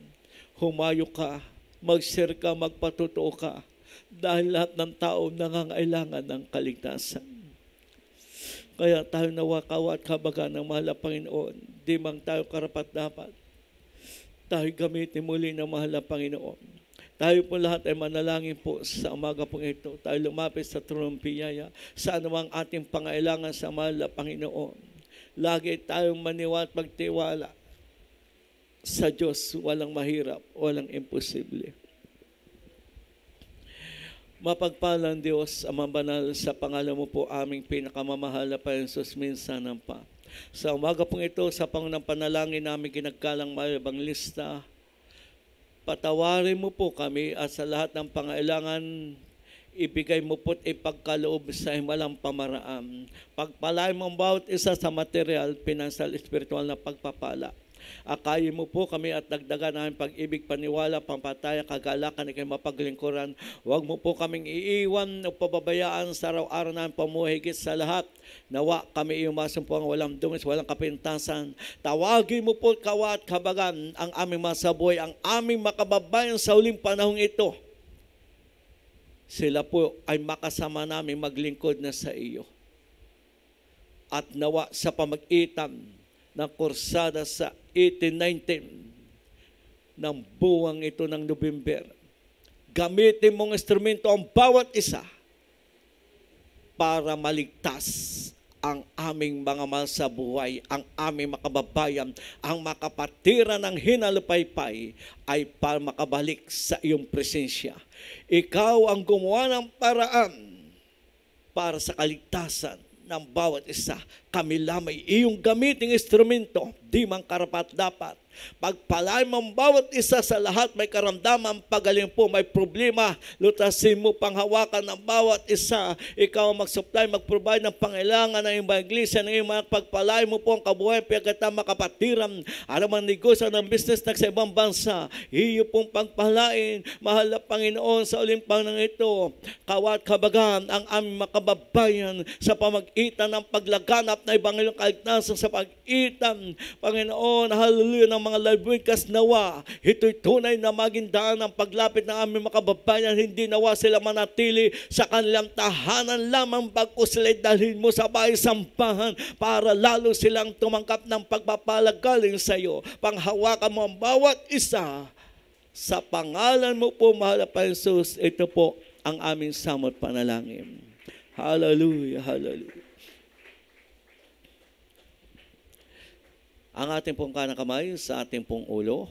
humayo ka, mag-share ka, magpatutuo ka. Dahil lahat ng tao nangangailangan ng kaligtasan. Kaya tayo nawa kawat kabaga ng mahal na Panginoon. Di mang tayo karapat-dapat. Tayo gamitin muli ng mahal na Panginoon. Tayo po lahat ay manalangin po sa umaga pong ito. Tayo lumapit sa tronong biyaya sa anumang ating pangailangan sa mahal na Panginoon. Lagi tayong maniwala at magtiwala sa Diyos. Walang mahirap, walang imposible. Mapagpalang Diyos, Amang Banal, sa pangalan mo po aming pinakamamahal na Panginoon minsan ng pa. Sa umaga pong ito, sa pangunang panalangin namin ginagkalang mayabang lista, patawarin mo po kami at sa lahat ng pangailangan, ibigay mo po't ipagkaloob sa himalang pamaraan. Pagpalain mo ang bawat isa sa material, pinansal, espiritual na pagpapala. Akayin mo po kami at dagdagan namin pag-ibig, paniwala, pampataya, kagalakan, ikay mapaglingkuran. Huwag mo po kaming iiwan o pababayaan sa araw-araw namin pamuhigit sa lahat. Nawa kami iyong masumpuang walang dumis, walang kapintasan. Tawagin mo po kawat kabagan ang aming masaboy, ang aming makababayan sa huling panahong ito. Sila po ay makasama namin maglingkod na sa iyo. At nawa sa pamagitan ng kursada sa 18-19 ng buwang ito ng November, gamitin mong instrumento ang bawat isa para maligtas ang aming mga mahal sa buhay, ang aming makababayan, ang makapatira ng hinalupaypay ay para makabalik sa iyong presensya. Ikaw ang gumawa ng paraan para sa kaligtasan ng bawat isa. Kami lamay iyong gamiting instrumento, di man karapat-dapat. Pagpalain mo ang bawat isa sa lahat may karamdaman, pagaling po may problema, lutasin mo panghawakan ng bawat isa. Ikaw ang mag-supply, mag-provide ng pangailangan ng iyong iglesia, ng iyong mga pagpalain mo po ang kabuhay, pagkata makapatiran, alam ang negosyo ng business na sa ibang bansa. Iyo pong pagpalain, mahal na Panginoon, sa ulimpang ng ito, kawat kabagan ang aming makababayan sa pamagitan ng paglaganap na Ebanghelyo kaligtasan sa pagitan, Panginoon, hallelujah, ng mga live witness nawa. Ito'y tunay na maging daan ng paglapit ng aming makababayan. Hindi nawa sila manatili sa kanilang tahanan lamang, bagkus sila'y dalhin mo sa bahay sambahan para lalo silang tumanggap ng pagpapalag galing sa iyo. Panghawakan mo ang bawat isa. Sa pangalan mo po, mahal na Jesus, ito po ang aming samot panalangin. Hallelujah, hallelujah. Ang ating pong kanang kamay sa ating pong ulo,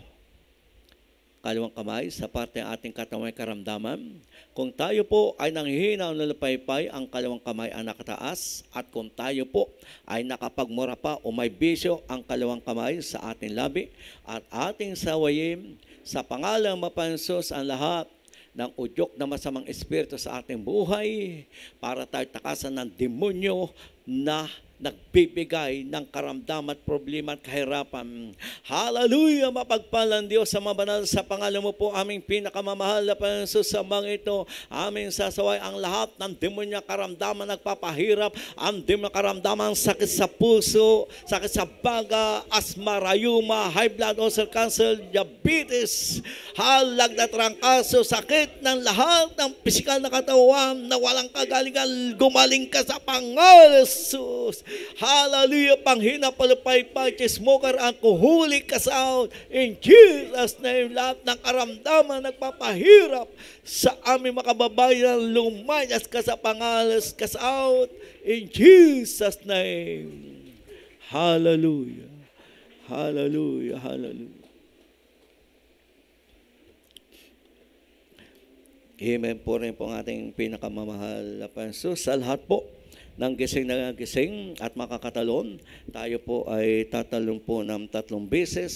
kaliwang kamay sa parte ng ating katawan karamdaman. Kung tayo po ay nanghihina o nalapaypay, ang kaliwang kamay ay nakataas. At kung tayo po ay nakapagmura pa o may bisyo, ang kaliwang kamay sa ating labi at ating sawayin. Sa pangalang mapansos ang lahat ng udyok na masamang espiritu sa ating buhay para tayo takasan ng demonyo na nagbibigay ng karamdaman at problema at kahirapan. Hallelujah! Mapagpalang Diyos sa mabanal sa pangalan mo po, aming pinakamamahal na Panginoon sa mga ito. Aming sasaway ang lahat ng demonya karamdaman nagpapahirap, ang demonya karamdaman sakit sa puso, sakit sa baga, asma, rayuma, high blood, ulcer, cancer, diabetes, halag na trangkaso, sakit ng lahat ng pisikal na katawan na walang kagalingan, gumaling ka sa pangalan Jesus. Hallelujah, panghina, palupaypay, smoker, alcoholic, kasaut, in Jesus' name, lahat ng karamdaman nagpapahirap sa aming makababayan, lumayas ka sa pangalas, kasaut, in Jesus' name. Hallelujah, hallelujah, hallelujah. Amen po rin po ang ating pinakamamahal na Panginoon. Sa lahat po ng gising na gising at makakatalon, tayo po ay tatalon po ng 3 beses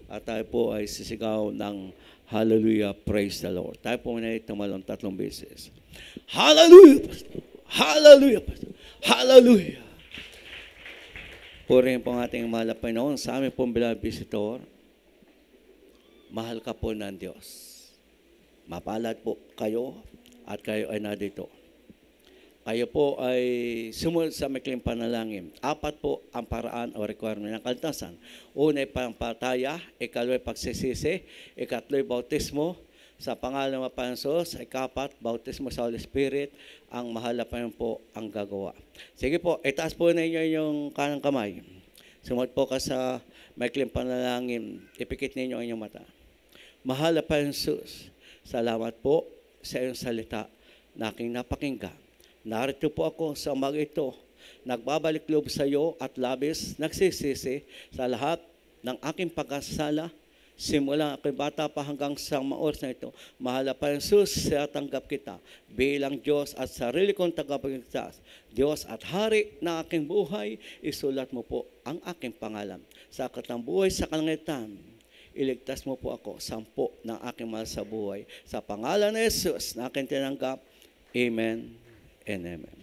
at tayo po ay sisigaw ng hallelujah, praise the Lord. Tayo po na tumalon 3 beses. Hallelujah! Hallelujah! Hallelujah! Purihin po ang ating mahal na Panginoon sa aming pong bilang visitor. Mahal ka po ng Diyos. Mapalad po kayo at kayo ay nadito. Kayo po ay sumunod sa maikling panalangin. 4 po ang paraan o requirement ng kaligtasan. Una ay pampataya, ikalawa ay pagsisisi, ikatlo ay bautismo sa pangalan ng Panginoon, ikapat, bautismo sa Holy Spirit, ang mahal na Panginoon po ang gagawa. Sige po, itaas po ninyo yung kanang kamay. Sumunod po ka sa maikling panalangin, ipikit ninyo ang inyong mata. Mahal na Panginoon, salamat po sa iyong salita na aking napakinggan. Narito po ako sa umaga ito, nagbabalik loob sa iyo at labis nagsisisi sa lahat ng aking pagkasala, simula aking bata pa hanggang sa oras na ito. Mahal na Panginoon, tanggap kita bilang Diyos at sarili kong tagapagligtas. Diyos at Hari ng aking buhay, isulat mo po ang aking pangalan. Sa katang buhay sa kalangitan, iligtas mo po ako, 10 ng aking mahal sa buhay. Sa pangalan ni Jesus na aking tinanggap, Amen and Amen.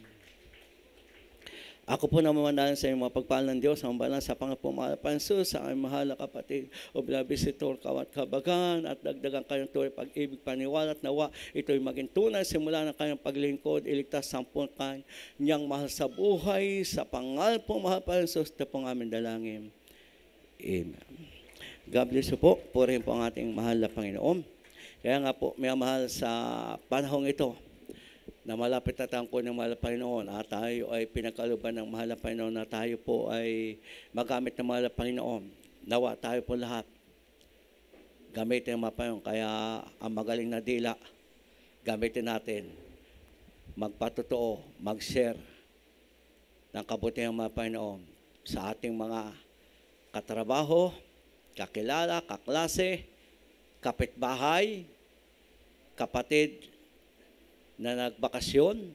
Ako po namamanalan sa inyong mga pagpahal ng Diyos, ang banal sa Panginoon Panginoon, sa aming mahal na kapatid o binabisitor, kawat kabagan, at dagdagan kayong tuloy pag-ibig, paniwala at nawa. Ito'y maging tunay simula ng kanyang paglingkod, iligtas 10 kanyang mahal sa buhay, sa pangal po mahal Panginoon, ito pong aming dalangin. Amen. God bless you po. Purihin po ang ating mahal na Panginoon. Kaya nga po, may mahal sa panahong ito, na malapit na tangko ng mahal na Panginoon at tayo ay pinagkaluban ng mahal na Panginoon na tayo po ay magamit ng mahal na Panginoon. Nawa tayo po lahat gamitin ng mga Panginoon. Kaya ang magaling na dila, gamitin natin. Magpatotoo, mag-share ng kabutihan mga Panginoon sa ating mga katrabaho, kakilala, kaklase, kapitbahay, kapatid na nagbakasyon,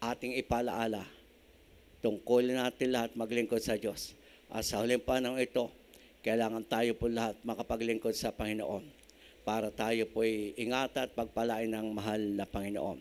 ating ipalaala. Tungkulin natin lahat maglingkod sa Diyos. At sa huling panahon ito, kailangan tayo po lahat makapaglingkod sa Panginoon para tayo po'y ingatan at pagpalain ng mahal na Panginoon.